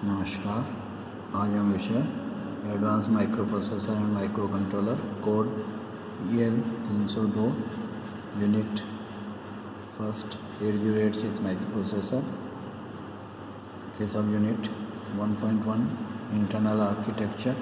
नमस्कार। आज हम विषय advance micro processor and micro controller code EL302 unit first 8086 micro processor के सब यूनिट 1.1 इंटरनल आर्किटेक्चर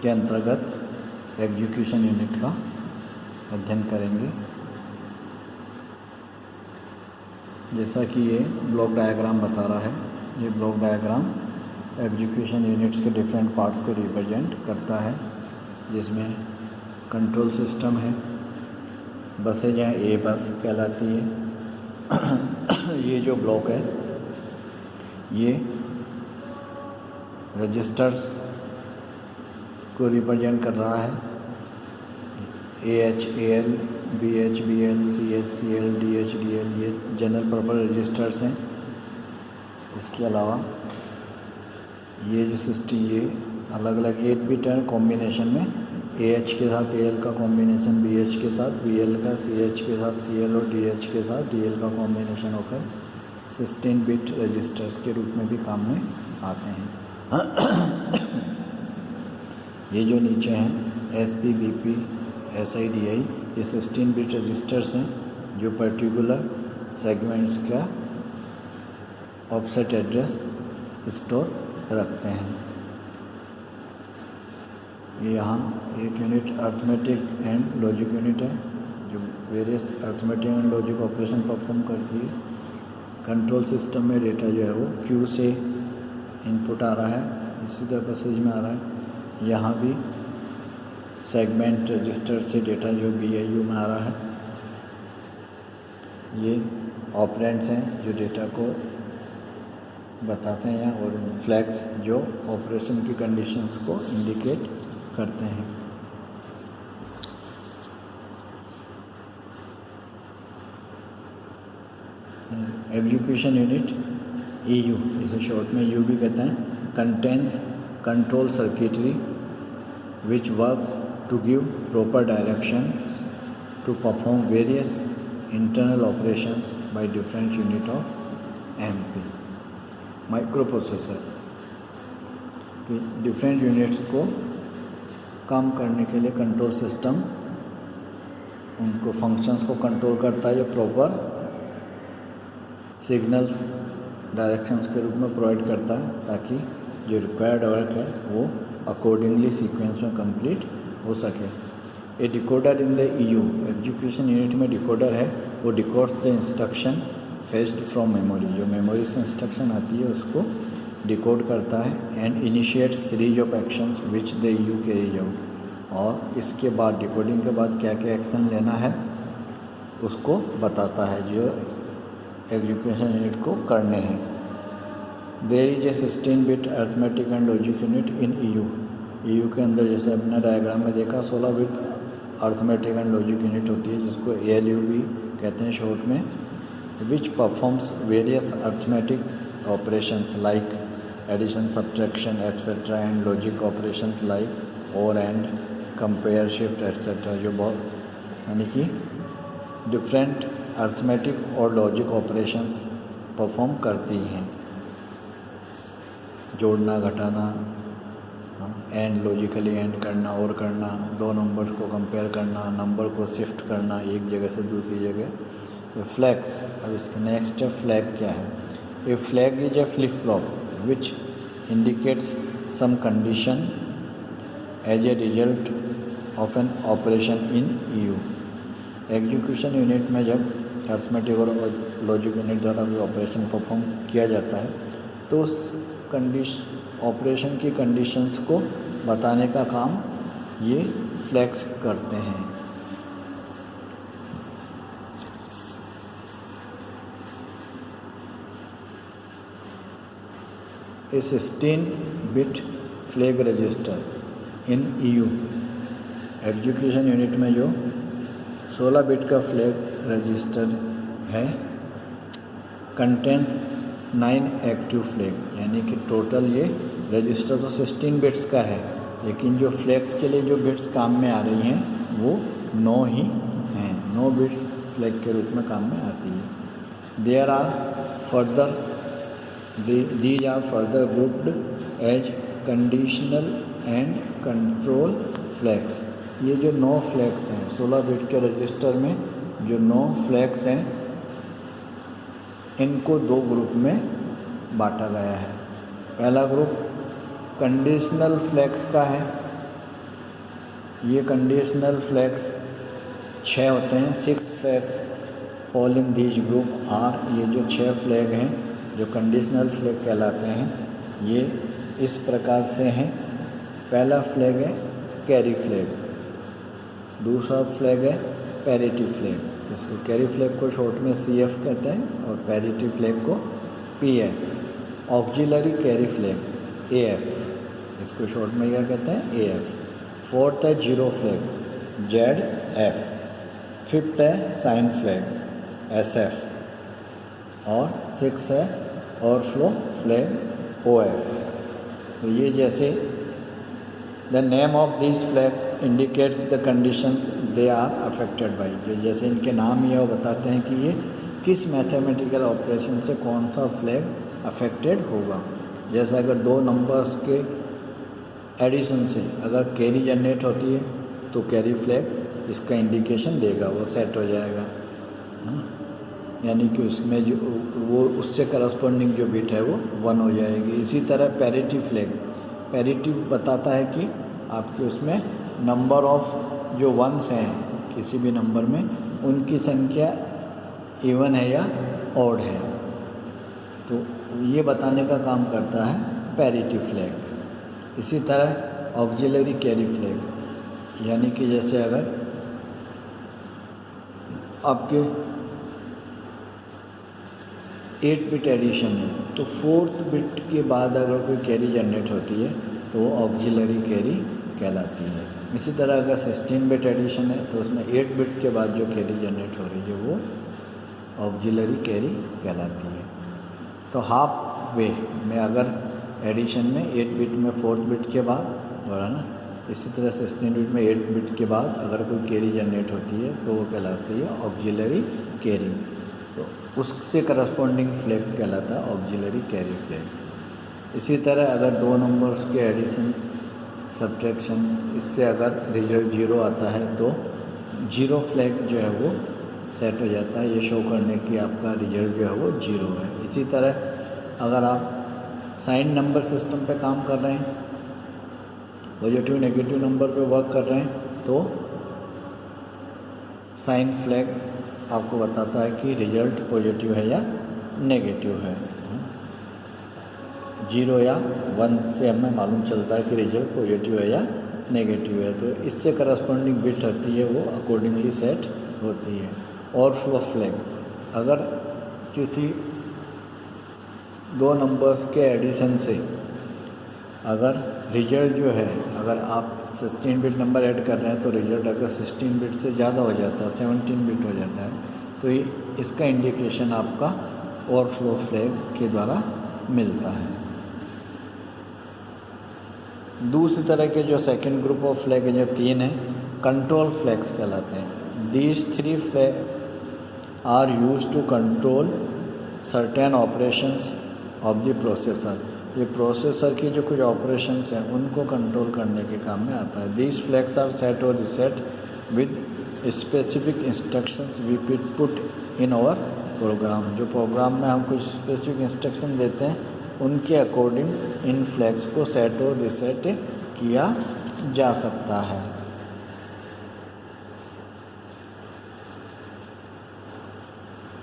के अंतर्गत एग्जीक्यूशन यूनिट का अध्ययन करेंगे। जैसा कि ये ब्लॉक डायग्राम बता रहा है, ये ब्लॉक डायग्राम एग्जीक्यूशन यूनिट्स के डिफरेंट पार्ट्स को रिप्रेजेंट करता है, जिसमें कंट्रोल सिस्टम है, बसें जहाँ ए बस कहलाती है। ये जो ब्लॉक है ये रजिस्टर्स को रिप्रेजेंट कर रहा है। AH, AL, BH, BL, CH, CL, DH, DL ये जनरल पर्पस रजिस्टर्स हैं। इसके अलावा ये जो सिस्टम ये अलग अलग 8 बिट कॉम्बिनेशन में AH के साथ AL का कॉम्बिनेशन, BH के साथ BL का, CH के साथ CL और DH के साथ DL का कॉम्बिनेशन होकर 16 बिट रजिस्टर्स के रूप में भी काम में आते हैं। ये जो नीचे हैं SP, BP, SI, DI ये 16 बिट रजिस्टर्स हैं जो पर्टिकुलर सेगमेंट्स का ऑफसेट एड्रेस स्टोर रखते हैं। ये यहाँ एक unit arithmetic and logic unit है जो various arithmetic and logic operation perform करती है। कंट्रोल सिस्टम में डेटा जो है वो क्यू से इनपुट आ रहा है, इसी तरह मैसेज में आ रहा है। यहाँ भी सेगमेंट रजिस्टर से डेटा जो BIU में आ रहा है। ये ऑपरेंड्स हैं जो डेटा को बताते हैं और फ्लैग्स जो ऑपरेशन की कंडीशंस को इंडिकेट करते हैं। एग्जीक्यूशन यूनिट EU, इसे शॉर्ट में U भी कहते हैं, contains control circuitry which works to give proper directions to perform various internal operations by different unit of MP। Microprocessor की डिफरेंट यूनिट्स को काम करने के लिए कंट्रोल सिस्टम उनको फंक्शंस को कंट्रोल करता है, जो प्रॉपर सिग्नल्स डायरेक्शंस के रूप में प्रोवाइड करता है ताकि जो रिक्वायर्ड वर्क है वो अकॉर्डिंगली सीक्वेंस में कंप्लीट हो सके। A decoder in the EU execution unit में डिकोडर है, वो decodes the instruction fetched from memory, जो मेमोरी से इंस्ट्रक्शन आती है उसको डिकोड करता है। And initiate series of actions which the EU carries out, और इसके बाद डिकोडिंग के बाद क्या क्या एक्शन लेना है उसको बताता है जो एग्जीक्यूशन यूनिट को करने हैं। There is a 16 bit arithmetic and logic unit in EU के अंदर जैसे अपने डायग्राम में देखा 16 bit arithmetic and logic unit होती है जिसको ALU भी कहते हैं शॉर्ट में, which performs various arithmetic operations like addition, subtraction etcetera and logic operations like or and, compare, shift etcetera, जो बहुत यानी कि डिफरेंट अर्थमेटिक और लॉजिक ऑपरेशंस परफॉर्म करती हैं। जोड़ना, घटाना, एंड लॉजिकली एंड करना और करना, दो नंबर्स को कंपेयर करना, नंबर को शिफ्ट करना एक जगह से दूसरी जगह। तो फ्लैग्स, अब इसका नेक्स्ट है फ्लैग क्या है। A flag is a flip flop which indicates some condition as a result of an operation in EU। Execution unit में जब अर्थमेटिक और लॉजिक यूनिट द्वारा कोई ऑपरेशन परफॉर्म किया जाता है तो उस ऑपरेशन की कंडीशंस को बताने का काम ये फ्लैग्स करते हैं। ए 16 बिट फ्लैग रजिस्टर इन EU एग्जीक्यूशन यूनिट में जो 16 बिट का फ्लैग रजिस्टर है कंटेंस 9 एक्टिव फ्लैग, यानी कि टोटल ये रजिस्टर तो 16 बिट्स का है लेकिन जो फ्लैग्स के लिए जो बिट्स काम में आ रही हैं वो 9 ही हैं, 9 बिट्स फ्लैग के रूप में काम में आती है। There are further these are further grouped as conditional and control flags। ये जो 9 फ्लैग्स हैं 16 बिट के रजिस्टर में जो 9 फ्लैग्स हैं इनको 2 ग्रुप में बांटा गया है। पहला ग्रुप कंडीशनल फ्लैग्स का है। ये कंडीशनल फ्लैग्स 6 होते हैं। 6 flags fall in these group are. ये जो 6 फ्लैग हैं जो कंडीशनल फ्लैग कहलाते हैं ये इस प्रकार से हैं। पहला फ्लैग है कैरी फ्लैग, दूसरा फ्लैग है पैरिटी फ्लैग। इसको कैरी फ्लैग को शॉर्ट में CF कहते हैं और पैरिटी फ्लैग को PF। Auxiliary carry flag AF, इसको शॉर्ट में क्या कहते हैं AF। फोर्थ है जीरो फ्लैग ZF। फिफ्थ है साइन फ्लैग SF और 6 है ओवरफ्लो फ्लैग OF। तो ये जैसे the name of these flags indicates the conditions they are affected by. जैसे इनके नाम ही है वो बताते हैं कि ये किस मैथमेटिकल ऑपरेशन से कौन सा फ्लैग अफेक्टेड होगा। जैसे अगर 2 नंबर्स के एडिशन से अगर कैरी जनरेट होती है तो कैरी फ्लैग इसका इंडिकेशन देगा, वो सेट हो जाएगा। यानी कि उसमें जो वो उससे करस्पॉन्डिंग जो बिट है वो 1 हो जाएगी। इसी तरह पैरिटी फ्लैग, पैरिटी बताता है कि आपके उसमें नंबर ऑफ जो वंस हैं किसी भी नंबर में उनकी संख्या इवन है या ऑड है, तो ये बताने का काम करता है पैरिटी फ्लैग। इसी तरह ऑक्सिलरी कैरी फ्लैग, यानी कि जैसे अगर आपके 8 बिट एडिशन है तो 4th बिट के बाद अगर कोई कैरी जनरेट होती है तो वो ऑक्सिलरी कैरी कहलाती है। इसी तरह अगर 16 बिट एडिशन है तो उसमें 8 बिट के बाद जो कैरी जनरेट हो रही है वो ऑक्सिलरी कैरी कहलाती है। तो हाफ वे में अगर एडिशन में 8 बिट में 4th बिट के बाद हो रहा ना, इसी तरह 16 बिट में 8 बिट के बाद अगर कोई कैरी जनरेट होती है तो वो कहलाती है ऑक्सिलरी कैरी। तो उससे करस्पॉन्डिंग फ्लैग कहलाता है ऑक्सिलरी कैरी फ्लैग। इसी तरह अगर 2 नंबर्स के एडिशन सब्ट्रैक्शन इससे अगर रिजल्ट 0 आता है तो 0 फ्लैग जो है वो सेट हो जाता है, ये शो करने की आपका रिजल्ट जो है वो 0 है। इसी तरह अगर आप साइन नंबर सिस्टम पे काम कर रहे हैं, पॉजिटिव नेगेटिव नंबर पे वर्क कर रहे हैं, तो साइन फ्लैग आपको बताता है कि रिजल्ट पॉजिटिव है या नेगेटिव है। 0 या 1 से हमें मालूम चलता है कि रिजल्ट पॉजिटिव है या नेगेटिव है, तो इससे करस्पॉन्डिंग बिट होती है वो अकॉर्डिंगली सेट होती है। और फ्लो फ्लैग, अगर किसी 2 नंबर्स के एडिशन से अगर रिजल्ट जो है, अगर आप 16 बिट नंबर ऐड कर रहे हैं तो रिजल्ट अगर 16 बिट से ज़्यादा हो जाता है, 17 बिट हो जाता है, तो ये इसका इंडिकेशन आपका ओवरफ्लो फ्लैग के द्वारा मिलता है। दूसरी तरह के जो सेकंड ग्रुप ऑफ फ्लैग है, जो 3 हैं, कंट्रोल फ्लैग्स कहलाते हैं। These 3 flag are used to control certain operations of the processor. ये प्रोसेसर की जो कुछ ऑपरेशंस हैं उनको कंट्रोल करने के काम में आता है। दीज फ्लैग्स आर सेट और reset with specific instructions we put in our program. जो प्रोग्राम में हम कुछ स्पेसिफिक इंस्ट्रक्शन देते हैं उनके अकॉर्डिंग इन फ्लैग्स को सेट और रिसेट किया जा सकता है।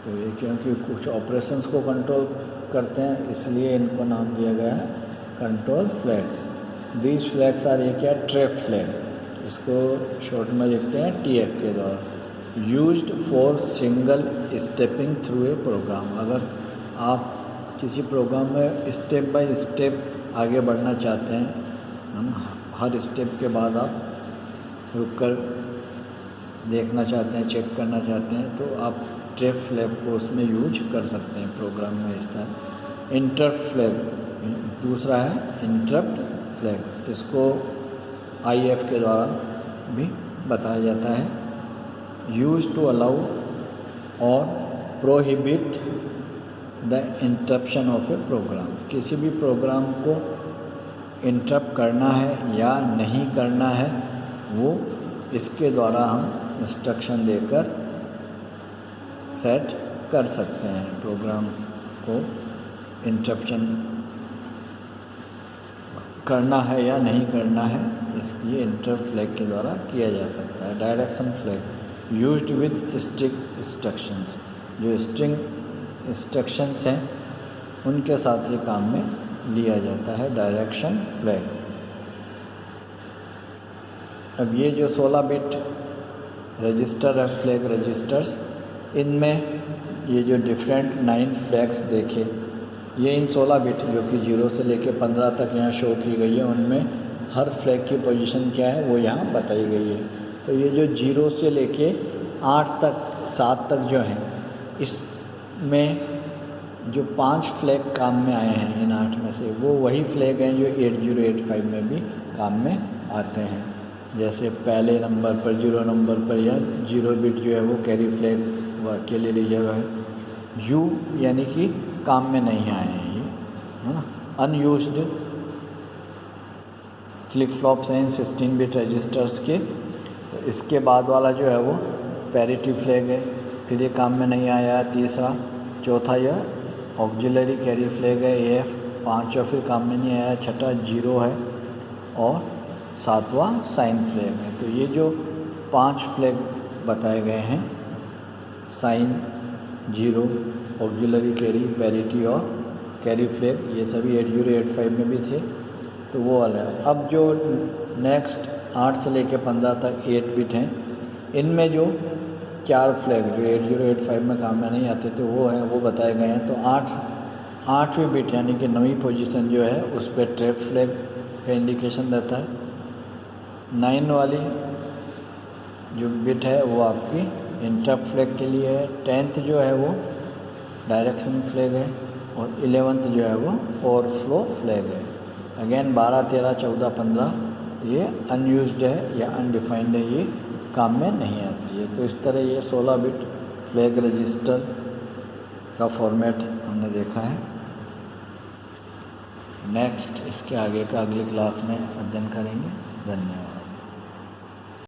तो ये क्योंकि कुछ ऑपरेशंस को कंट्रोल करते हैं इसलिए इनको नाम दिया गया है control flags. These flags are ये क्या, ट्रैप फ्लैग, इसको शॉर्ट में लिखते हैं TF के द्वारा। Used for single stepping through a program. अगर आप किसी प्रोग्राम में स्टेप बाय स्टेप आगे बढ़ना चाहते हैं, है ना, हर स्टेप के बाद आप रुक कर देखना चाहते हैं, चेक करना चाहते हैं, तो आप ट्रैप फ्लैग को उसमें यूज कर सकते हैं प्रोग्राम में इस तरह। इंटरप्ट फ्लैग दूसरा है, इंटरप्ट फ्लैग, इसको IF के द्वारा भी बताया जाता है। यूज टू अलाउ और prohibit the interruption of a program, किसी भी प्रोग्राम को इंटरप्ट करना है या नहीं करना है वो इसके द्वारा हम इंस्ट्रक्शन देकर सेट कर सकते हैं। प्रोग्राम को इंटरप्शन करना है या नहीं करना है इसलिए इंटरप्ट फ्लैग के द्वारा किया जा सकता है। Direction flag used with string instructions, जो स्ट्रिंग इंस्ट्रक्शंस हैं उनके साथ ये काम में लिया जाता है डायरेक्शन फ्लैग। अब ये जो 16 बिट रजिस्टर है, फ्लैग रजिस्टर्स, इनमें ये जो डिफरेंट 9 फ्लैग्स देखे, ये इन 16 बिट जो कि 0 से लेके 15 तक यहाँ शो की गई है, उनमें हर फ्लैग की पोजीशन क्या है वो यहाँ बताई गई है। तो ये जो 0 से लेके 8 तक 7 तक जो है, इसमें जो 5 फ्लैग काम में आए हैं इन 8 में से, वो वही फ्लैग हैं जो 8085 में भी काम में आते हैं। जैसे पहले नंबर पर 0 नंबर पर या 0 बिट जो है वो कैरी फ्लैग के लिए रिजर्व है। यू यानी कि काम में नहीं आए हैं ये, है ना। अनयूज्ड फ्लिप फ्लॉप्स हैं 16 बिट रजिस्टर्स के, तो इसके बाद वाला जो है वो पैरिटी फ्लैग है, फिर ये काम में नहीं आया। तीसरा, चौथा यह ऑक्सिलरी कैरी फ्लैग है AF, पाँचवा फिर काम में नहीं आया। छठा 0 है और सातवां साइन फ्लैग है। तो ये जो 5 फ्लैग बताए गए हैं, साइन, 0, ऑक्सिलरी कैरी, पैरिटी और कैरी फ्लैग, ये सभी 8085 में भी थे, तो वो वाला है। अब जो नेक्स्ट 8 से लेके 15 तक 8 बिट हैं, इनमें जो 4 फ्लैग जो 8085 में काम में नहीं आते थे वो है, वो बताए गए हैं। तो 8वीं बिट यानी कि 9वीं पोजीशन जो है उस पर ट्रैप फ्लैग का इंडिकेशन रहता है। 9 वाली जो बिट है वो आपकी इंटरप्ट फ्लैग के लिए है। 10th जो है वो डायरेक्शन फ्लैग है और 11th जो है वो ओवरफ्लो फ्लैग है। अगेन 12, 13, 14, 15 ये अनयूज्ड है या अनडिफाइंड है, ये काम में नहीं आती है। तो इस तरह ये 16 बिट फ्लैग रजिस्टर का फॉर्मेट हमने देखा है। नेक्स्ट इसके आगे का अगली क्लास में अध्ययन करेंगे। धन्यवाद।